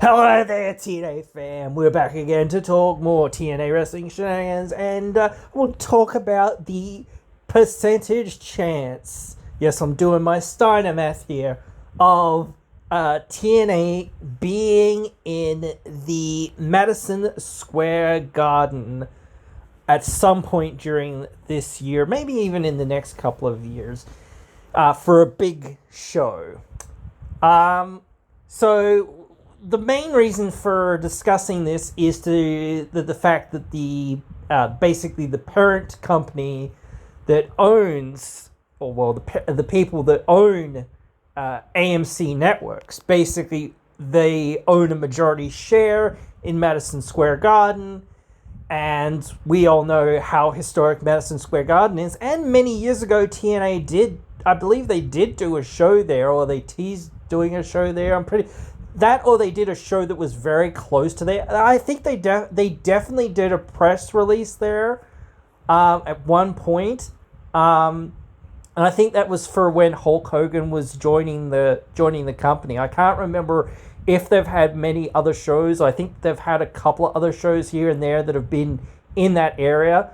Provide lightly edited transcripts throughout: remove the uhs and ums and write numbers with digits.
Hello there, TNA fam. We're back again to talk more TNA wrestling shenanigans, and we'll talk about the percentage chance. Yes, I'm doing my Steiner math here of TNA being in the Madison Square Garden at some point during this year, maybe even in the next couple of years, for a big show. So the main reason for discussing this is the fact that basically the parent company that owns, or well, the people that own AMC Networks, basically they own a majority share in Madison Square Garden, and we all know how historic Madison Square Garden is. And many years ago, TNA did, I believe they did do a show there, or they teased doing a show there. Or they did a show that was very close to there. I think they definitely did a press release there at one point. And I think that was for when Hulk Hogan was joining the company. I can't remember if they've had many other shows. I think they've had a couple of other shows here and there that have been in that area.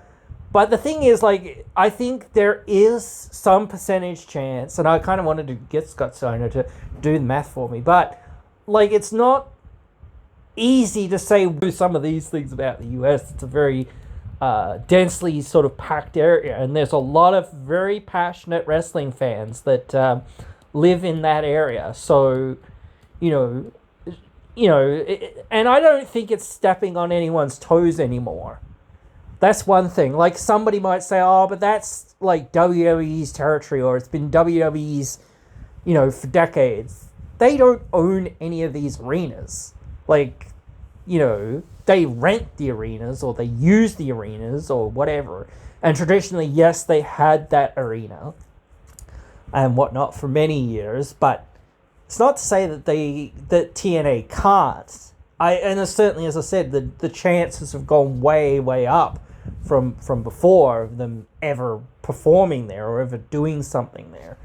But the thing is, I think there is some percentage chance, and I kind of wanted to get Scott Steiner to do the math for me, but it's not easy to say some of these things about the US. It's a very densely sort of packed area, and there's a lot of very passionate wrestling fans that live in that area. So, and I don't think it's stepping on anyone's toes anymore. That's one thing. Somebody might say, oh, but that's WWE's territory, or it's been WWE's, for decades. They don't own any of these arenas. They rent the arenas, or they use the arenas, or whatever. And traditionally, yes, they had that arena and whatnot for many years, but it's not to say that TNA can't. And certainly, as I said, the chances have gone way, way up from before of them ever performing there or ever doing something there.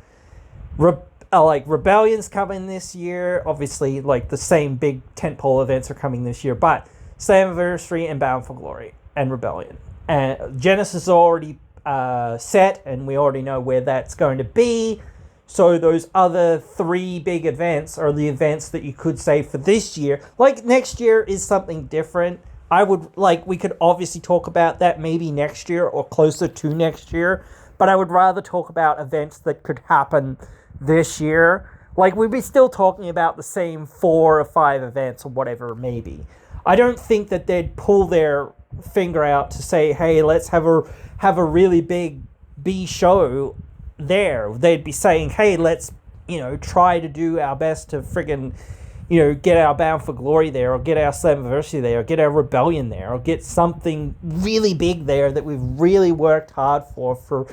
Rebellion's coming this year. Obviously, the same big tentpole events are coming this year, but Slammiversary and Bound for Glory and Rebellion. And Genesis is already set, and we already know where that's going to be. So those other three big events are the events that you could say for this year. Next year is something different. We could obviously talk about that maybe next year or closer to next year, but I would rather talk about events that could happen this year. We'd be still talking about the same 4 or 5 events or whatever, maybe. I don't think that they'd pull their finger out to say, hey, let's have a really big B show there. They'd be saying, hey, let's, try to do our best to friggin', get our Bound for Glory there, or get our Slammiversary there, or get our Rebellion there, or get something really big there that we've really worked hard for 4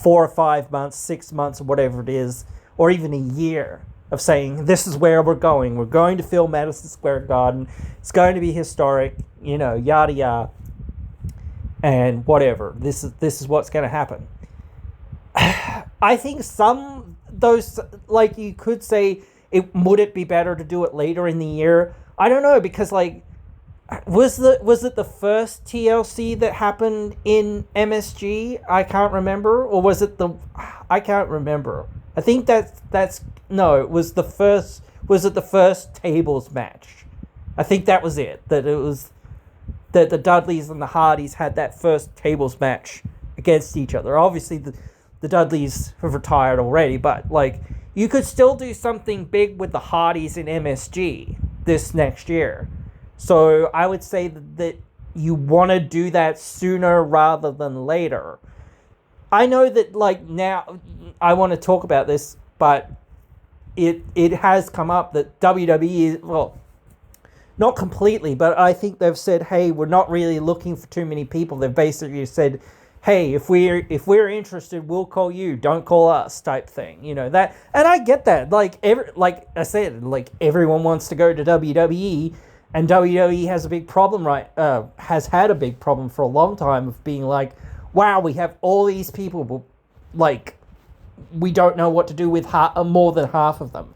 or 5 months, 6 months, or whatever it is, or even a year of saying, this is where we're going. We're going to fill Madison Square Garden. It's going to be historic, yada yada, and whatever. This is what's going to happen. I think those, you could say, would it be better to do it later in the year? I don't know, because was it the first TLC that happened in MSG? I can't remember, or was it I can't remember. I think no, it was the first. Was it the first tables match? I think that was it. That it was that the Dudleys and the Hardys had that first tables match against each other. Obviously, the Dudleys have retired already, but you could still do something big with the Hardys in MSG this next year. So I would say that you want to do that sooner rather than later. I know that now I want to talk about this, but it has come up that WWE, well, not completely, but I think they've said, hey, we're not really looking for too many people. They've basically said, hey, if we're interested, we'll call you. Don't call us, type thing. That, and I get that. Like I said, everyone wants to go to WWE, and WWE has a big problem, has had a big problem for a long time of being wow, we have all these people, but we don't know what to do with more than half of them.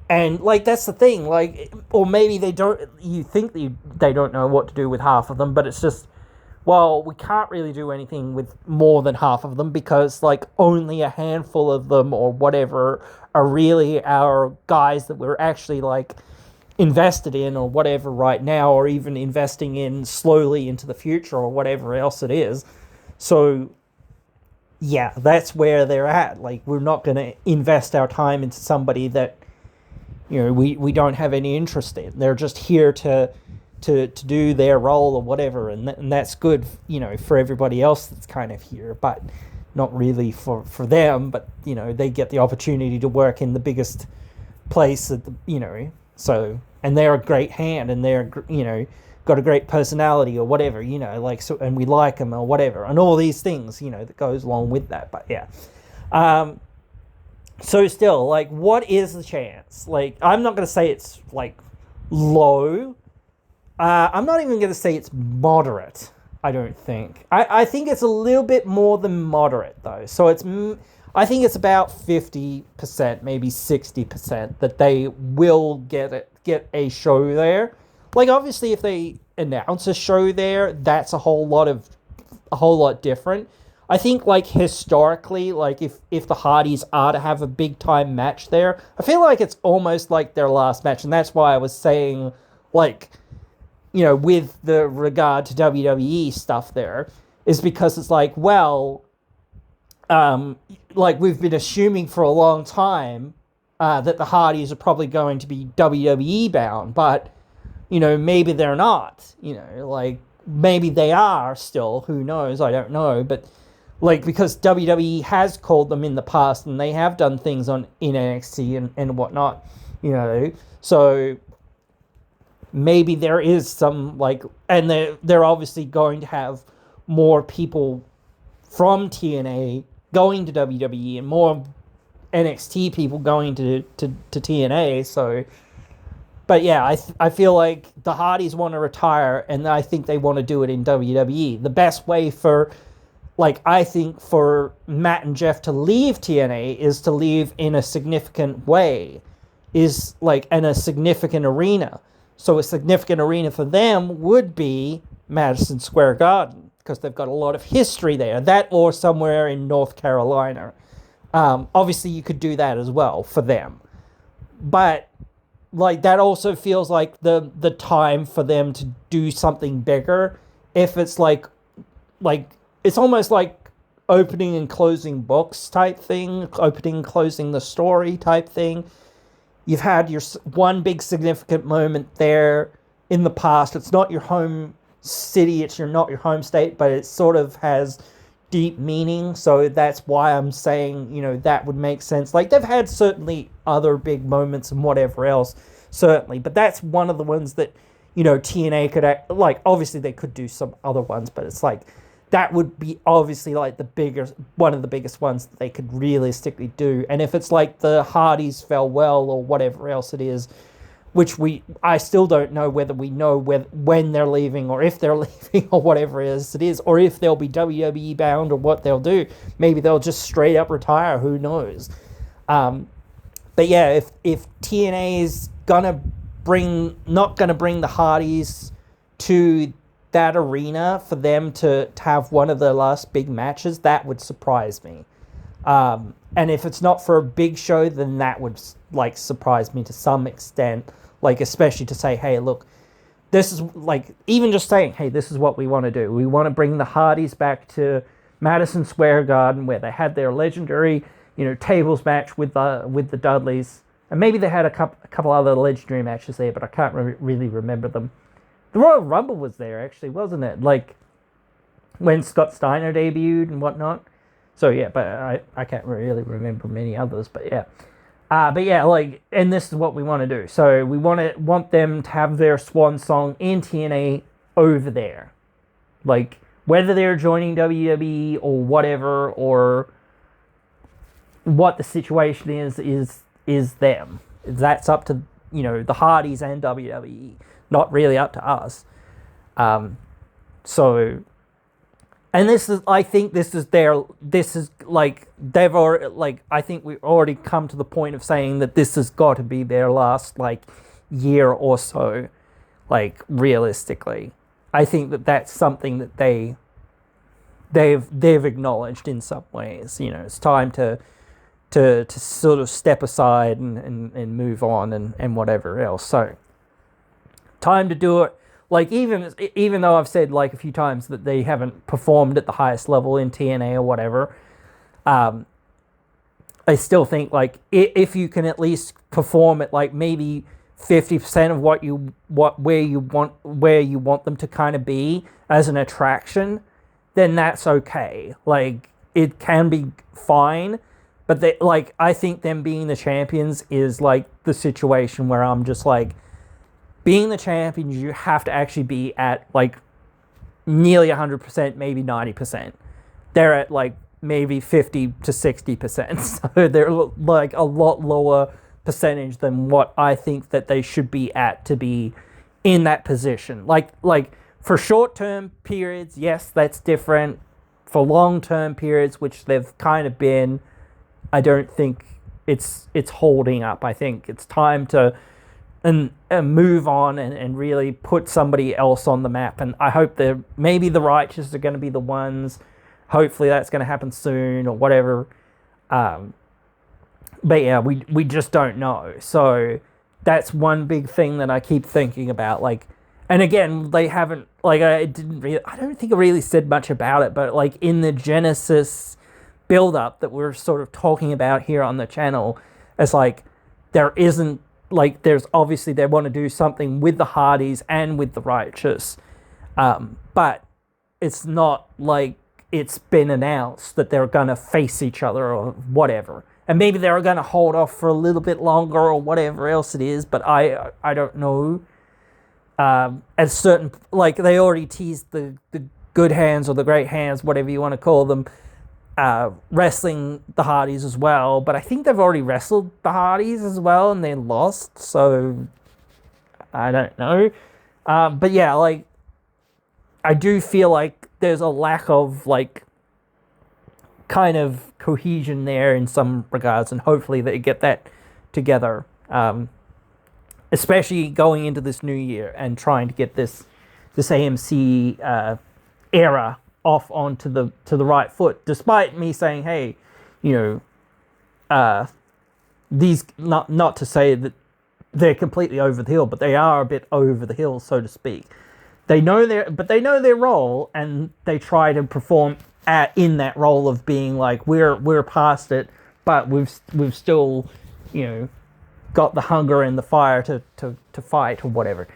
And like that's the thing, like, or maybe they don't. You think they don't know what to do with half of them, but it's just, well, we can't really do anything with more than half of them because like only a handful of them or whatever are really our guys that we're actually like invested in or whatever right now, or even investing in slowly into the future or whatever else it is. So yeah, that's where they're at. Like, we're not going to invest our time into somebody that, you know, we don't have any interest in. They're just here to do their role or whatever, and that's good, you know, for everybody else that's kind of here, but not really for them. But, you know, they get the opportunity to work in the biggest place at the, you know, so, and they're a great hand, and they're, you know, got a great personality or whatever, you know, like, so, and we like them or whatever, and all these things, you know, that goes along with that. But yeah, so still, like, what is the chance? Like, I'm not going to say it's like low. I'm not even going to say it's moderate. I don't think. I think it's a little bit more than moderate though. So I think it's about 50%, maybe 60% that they will get a show there. Like, obviously, if they announce a show there, that's a whole lot different. I think, like, historically, like, if the Hardys are to have a big-time match there, I feel like it's almost like their last match, and that's why I was saying, like, you know, with the regard to WWE stuff there, is because it's like, well, like, we've been assuming for a long time that the Hardys are probably going to be WWE bound, but, you know, maybe they're not, you know, like, maybe they are still, who knows, I don't know, but, like, because WWE has called them in the past, and they have done things in NXT and whatnot, you know, so maybe there is some, like, and they're obviously going to have more people from TNA going to WWE, and more NXT people going to TNA, so... But yeah, I feel like the Hardys want to retire, and I think they want to do it in WWE. The best way for, like, I think for Matt and Jeff to leave TNA is to leave in a significant way, is like in a significant arena. So a significant arena for them would be Madison Square Garden, because they've got a lot of history there. That, or somewhere in North Carolina. Obviously, you could do that as well for them. But like, that also feels like the time for them to do something bigger. If it's like it's almost like opening and closing books type thing, opening and closing the story type thing. You've had your one big significant moment there in the past. It's not your home city, it's not your home state, but it sort of has deep meaning, so that's why I'm saying, you know, that would make sense. Like, they've had certainly other big moments and whatever else, certainly, but that's one of the ones that, you know, TNA could like, obviously they could do some other ones, but it's like, that would be obviously like one of the biggest ones that they could realistically do. And if it's like the Hardys Farewell or whatever else it is, which I still don't know whether we know when they're leaving, or if they're leaving, or whatever it is, or if they'll be WWE bound, or what they'll do. Maybe they'll just straight up retire, who knows. But yeah, if TNA is not gonna bring the Hardys to that arena for them to have one of the last big matches, that would surprise me. And if it's not for a big show, then that would, like, surprise me to some extent. Like, especially to say, hey, look, this is, like, even just saying, hey, this is what we want to do. We want to bring the Hardys back to Madison Square Garden, where they had their legendary, you know, tables match with the Dudleys. And maybe they had a couple other legendary matches there, but I can't really remember them. The Royal Rumble was there, actually, wasn't it? Like, when Scott Steiner debuted and whatnot. So, yeah, but I can't really remember many others, but yeah. But yeah, like, and this is what we want to do. So we want them to have their swan song in TNA over there. Like, whether they're joining WWE or whatever, or what the situation is them. That's up to, you know, the Hardys and WWE. Not really up to us. So And I think this is like, they've already, like, I think we've already come to the point of saying that this has got to be their last, like, year or so, like, realistically. I think that that's something that they've acknowledged in some ways. You know, it's time to sort of step aside and move on and whatever else. So, time to do it. Like, even though I've said, like, a few times that they haven't performed at the highest level in TNA or whatever, I still think, like, if you can at least perform at, like, maybe 50% of where you want them to kind of be as an attraction, then that's okay. Like, it can be fine, but like, I think them being the champions is, like, the situation where I'm just like, being the champions, you have to actually be at, like, nearly 100%, maybe 90%. They're at, like, maybe 50 to 60%. So they're, like, a lot lower percentage than what I think that they should be at to be in that position. Like for short-term periods, yes, that's different. For long-term periods, which they've kind of been, I don't think it's holding up. I think it's time to and move on and really put somebody else on the map. And I hope that maybe the Righteous are going to be the ones. Hopefully that's going to happen soon or whatever. But yeah, we just don't know. So that's one big thing that I keep thinking about. Like, and again, they haven't, like, I don't think I really said much about it, but like in the Genesis build-up that we're sort of talking about here on the channel, it's like there isn't, like, there's obviously they want to do something with the Hardys and with the Righteous, but it's not like it's been announced that they're going to face each other or whatever. And maybe they're going to hold off for a little bit longer or whatever else it is, but I don't know. At certain, like, they already teased the good hands or the great hands, whatever you want to call them, wrestling the Hardys as well, but I think they've already wrestled the Hardys as well and they lost, so I don't know. But yeah, like, I do feel like there's a lack of, like, kind of cohesion there in some regards, and hopefully they get that together, especially going into this new year and trying to get this AMC era off onto the right foot, despite me saying, hey, you know, these, not to say that they're completely over the hill, but they are a bit over the hill, so to speak. They know their role, and they try to perform in that role of being like, we're past it, but we've still, you know, got the hunger and the fire to fight or whatever.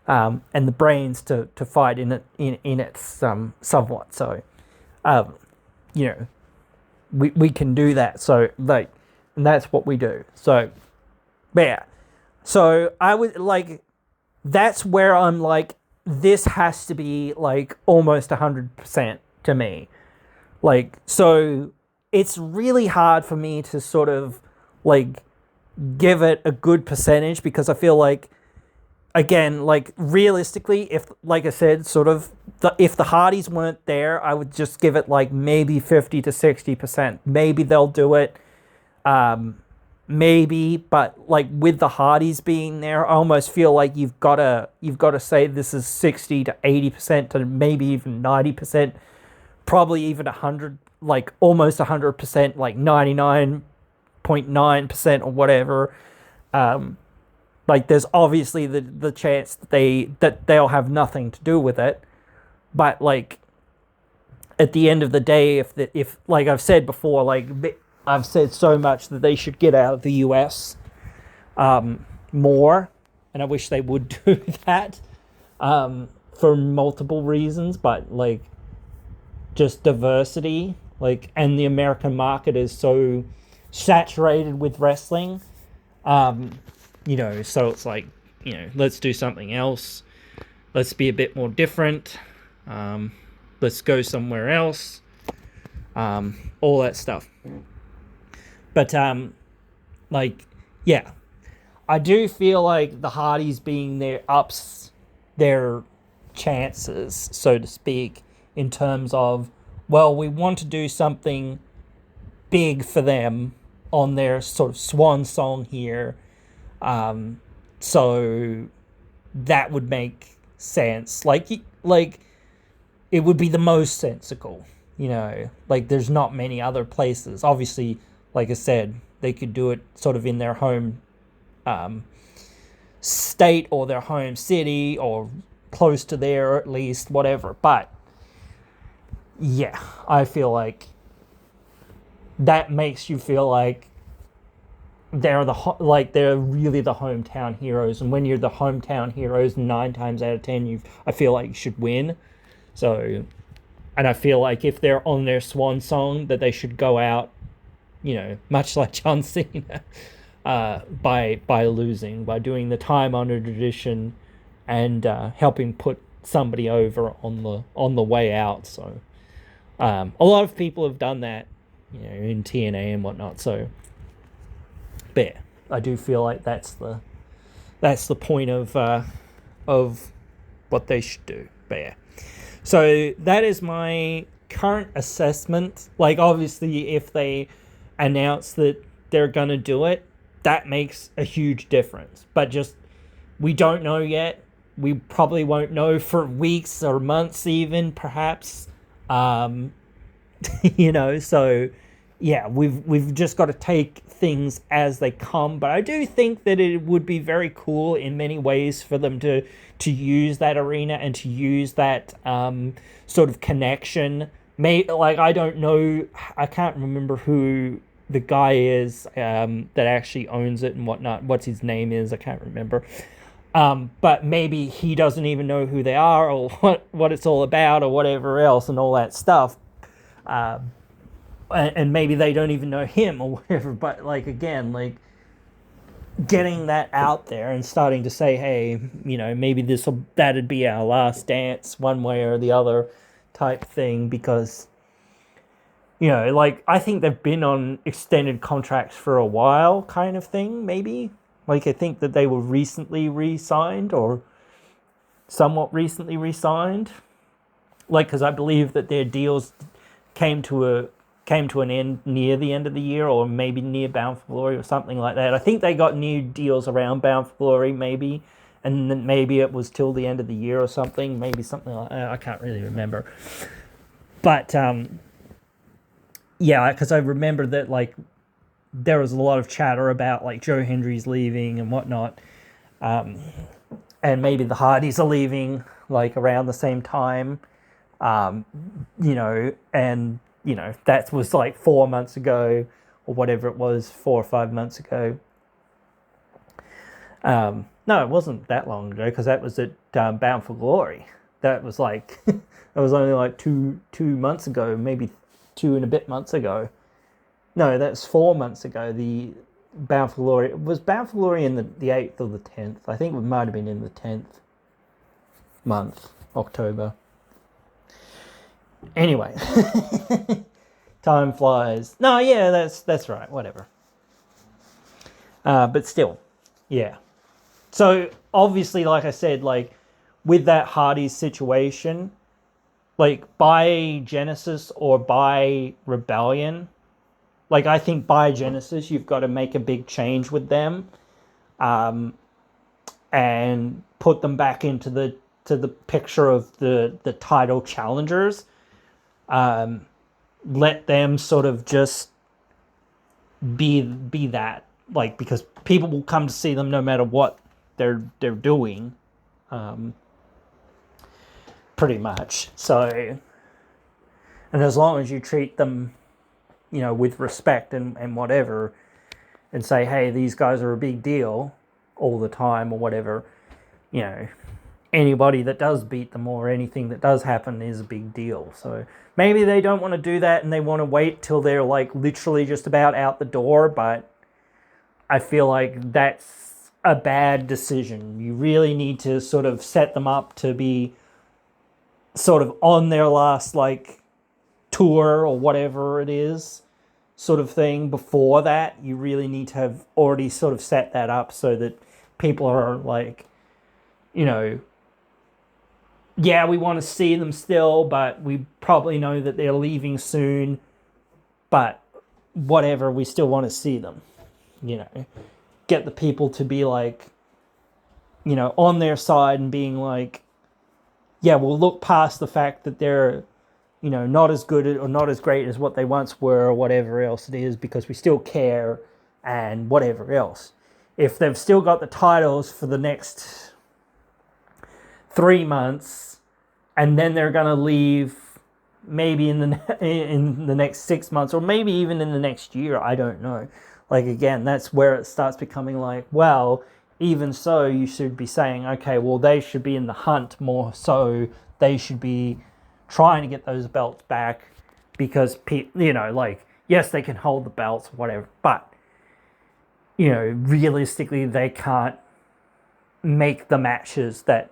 And the brains to fight in it somewhat. So, you know, we can do that. So, like, and that's what we do. So, yeah. So I would, like, that's where I'm like, this has to be like almost 100% to me. Like, so it's really hard for me to sort of like give it a good percentage, because I feel like, again, like, realistically, if, like I said, sort of, if the Hardys weren't there, I would just give it like maybe 50 to 60%. Maybe they'll do it. Maybe, but like with the Hardys being there, I almost feel like you've got to say this is 60 to 80% to maybe even 90%, probably even 100, like almost 100%, like 99.9% or whatever. Like, there's obviously the chance that they'll have nothing to do with it, but like at the end of the day, if like I've said before, like I've said so much that they should get out of the US more, and I wish they would do that for multiple reasons, but like just diversity, like, and the American market is so saturated with wrestling. You know, so it's like, you know, let's do something else. Let's be a bit more different. Let's go somewhere else. All that stuff. But, like, yeah. I do feel like the Hardys being there ups their chances, so to speak, in terms of well, we want to do something big for them on their sort of swan song here. So that would make sense. Like it would be the most sensical, like there's not many other places. Obviously, like I said, they could do it sort of in their home state or their home city or close to there, or at least whatever. But yeah, I feel like that makes you feel like they're really the hometown heroes, and when you're the hometown heroes, 9 times out of 10, I feel like you should win. So, and I feel like if they're on their swan song, that they should go out, much like John Cena, by losing, by doing the time-honored tradition, and helping put somebody over on the way out. So, a lot of people have done that, in TNA and whatnot. So, but yeah, I do feel like that's the point of what they should do. But yeah. So that is my current assessment. Like, obviously, if they announce that they're going to do it, that makes a huge difference. But just, we don't know yet. We probably won't know for weeks or months even, perhaps. So, yeah, we've just got to take things as they come. But I do think that it would be very cool in many ways for them to use that arena and to use that sort of connection. I don't know, I can't remember who the guy is that actually owns it and whatnot. What's his name is, I can't remember. But maybe he doesn't even know who they are or what it's all about or whatever else and all that stuff. And maybe they don't even know him or whatever. But again, getting that out there and starting to say, hey, maybe that'd be our last dance one way or the other type thing, because I think they've been on extended contracts for a while kind of thing. Maybe I think that they were recently re-signed or somewhat recently re-signed, because I believe that their deals came to an end near the end of the year, or maybe near Bound for Glory or something like that. I think they got new deals around Bound for Glory, maybe, and then maybe it was till the end of the year or something, maybe something like that. I can't really remember. But, yeah, because I remember that, there was a lot of chatter about, Joe Hendry's leaving and whatnot, and maybe the Hardys are leaving, around the same time, and... that was 4 months ago or whatever it was, 4 or 5 months ago. No, it wasn't that long ago, because that was at Bound for Glory. That was that was only 2 months ago, maybe 2 and a bit months ago. No, that's 4 months ago. The Bound for Glory, was Bound for Glory in the 8th or the 10th? I think it might have been in the 10th month, October. Anyway, time flies. No, yeah, that's right. Whatever. But still, yeah. So obviously, like I said, with that Hardy's situation, by Genesis or by Rebellion, I think by Genesis you've got to make a big change with them, and put them back into the picture of the title challengers. Let them sort of just be that, because people will come to see them no matter what they're doing, pretty much. So, and as long as you treat them, with respect and whatever, and say, hey, these guys are a big deal all the time or whatever, anybody that does beat them or anything that does happen is a big deal. So maybe they don't want to do that and they want to wait till they're literally just about out the door, but I feel like that's a bad decision. You really need to sort of set them up to be sort of on their last tour or whatever it is sort of thing. Before that, you really need to have already sort of set that up so that people are yeah, we want to see them still, but we probably know that they're leaving soon. But whatever, we still want to see them. You know, get the people to be like, you know, on their side and being like, yeah, we'll look past the fact that they're, you know, not as good or not as great as what they once were or whatever else it is, because we still care and whatever else. If they've still got the titles for the next 3 months and then they're going to leave maybe in the next 6 months or maybe even in the next year, I don't know. Like, again, that's where it starts becoming like, well, even so, you should be saying, okay, well, they should be in the hunt more, so they should be trying to get those belts back because, you know, like, yes, they can hold the belts, whatever, but, you know, realistically, they can't make the matches that,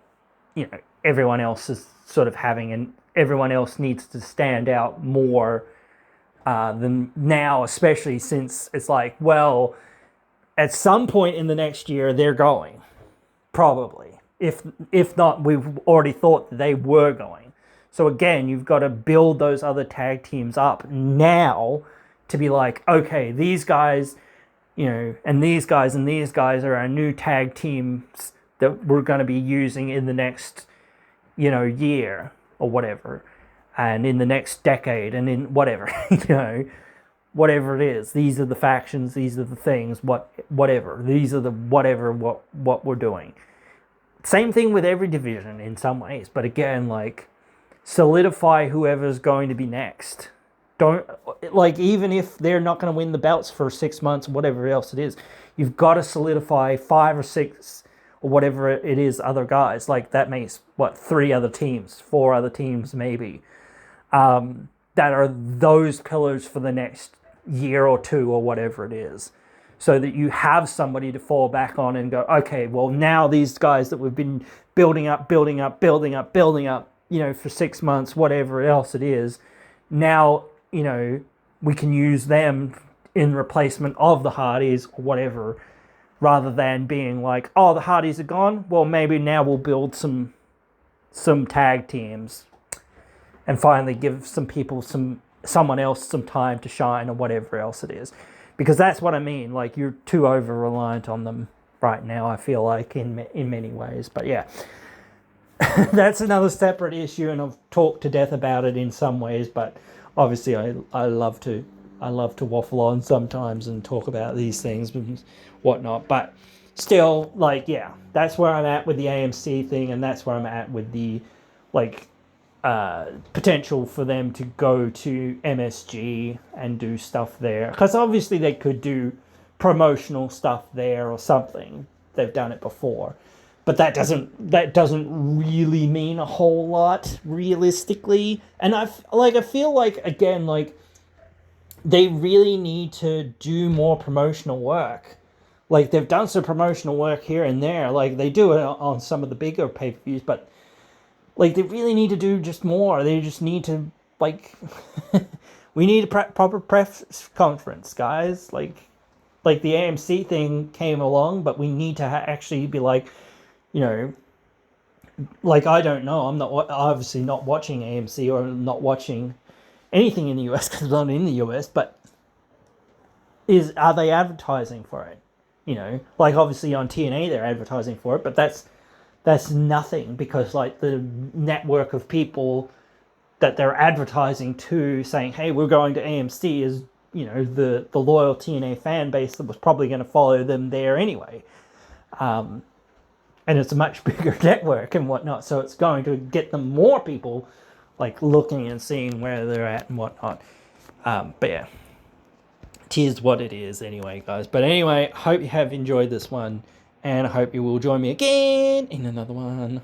you know, everyone else is sort of having, and everyone else needs to stand out more than now, especially since it's like, well, at some point in the next year, they're going, probably. If not, we've already thought that they were going. So again, you've got to build those other tag teams up now to be like, okay, these guys, you know, and these guys are our new tag teams that we're going to be using in the next, you know, year or whatever, and in the next decade, and in whatever, you know, whatever it is. These are the factions, these are the things, whatever. These are the whatever what we're doing. Same thing with every division in some ways, but again, like, solidify whoever's going to be next. Don't, like, even if they're not going to win the belts for 6 months, whatever else it is, you've got to solidify 5 or 6 or whatever it is other guys. Like, that makes, 3 other teams, 4 other teams maybe, that are those pillars for the next year or 2 or whatever it is, so that you have somebody to fall back on and go, okay, well, now these guys that we've been building up, you know, for 6 months, whatever else it is, now, you know, we can use them in replacement of the Hardys or whatever, rather than being like, oh, the Hardys are gone, well, maybe now we'll build some tag teams and finally give some people someone else some time to shine or whatever else it is. Because that's what I mean. Like, you're too over-reliant on them right now, I feel like, in many ways. But yeah, that's another separate issue, and I've talked to death about it in some ways. But obviously, I love to waffle on sometimes and talk about these things and whatnot. But still, like, yeah, that's where I'm at with the AMC thing, and that's where I'm at with the, like, potential for them to go to MSG and do stuff there, because obviously they could do promotional stuff there or something. They've done it before, but that doesn't really mean a whole lot realistically. And I feel like, again, like, they really need to do more promotional work. Like, they've done some promotional work here and there, like they do it on some of the bigger pay-per-views, but like, they really need to do just more. They just need to, like, we need a proper press conference, guys. Like the AMC thing came along, but we need to actually be like, you know, like, I don't know. I'm not obviously not watching AMC or not watching anything in the US because I'm not in the US. But are they advertising for it? You know, like, obviously on TNA they're advertising for it, but that's nothing, because, like, the network of people that they're advertising to, saying, hey, we're going to AMC, is, you know, the loyal TNA fan base that was probably going to follow them there anyway. And it's a much bigger network and whatnot, so it's going to get them more people, like, looking and seeing where they're at and whatnot. But yeah, it is what it is anyway, guys. But anyway, hope you have enjoyed this one, and I hope you will join me again in another one.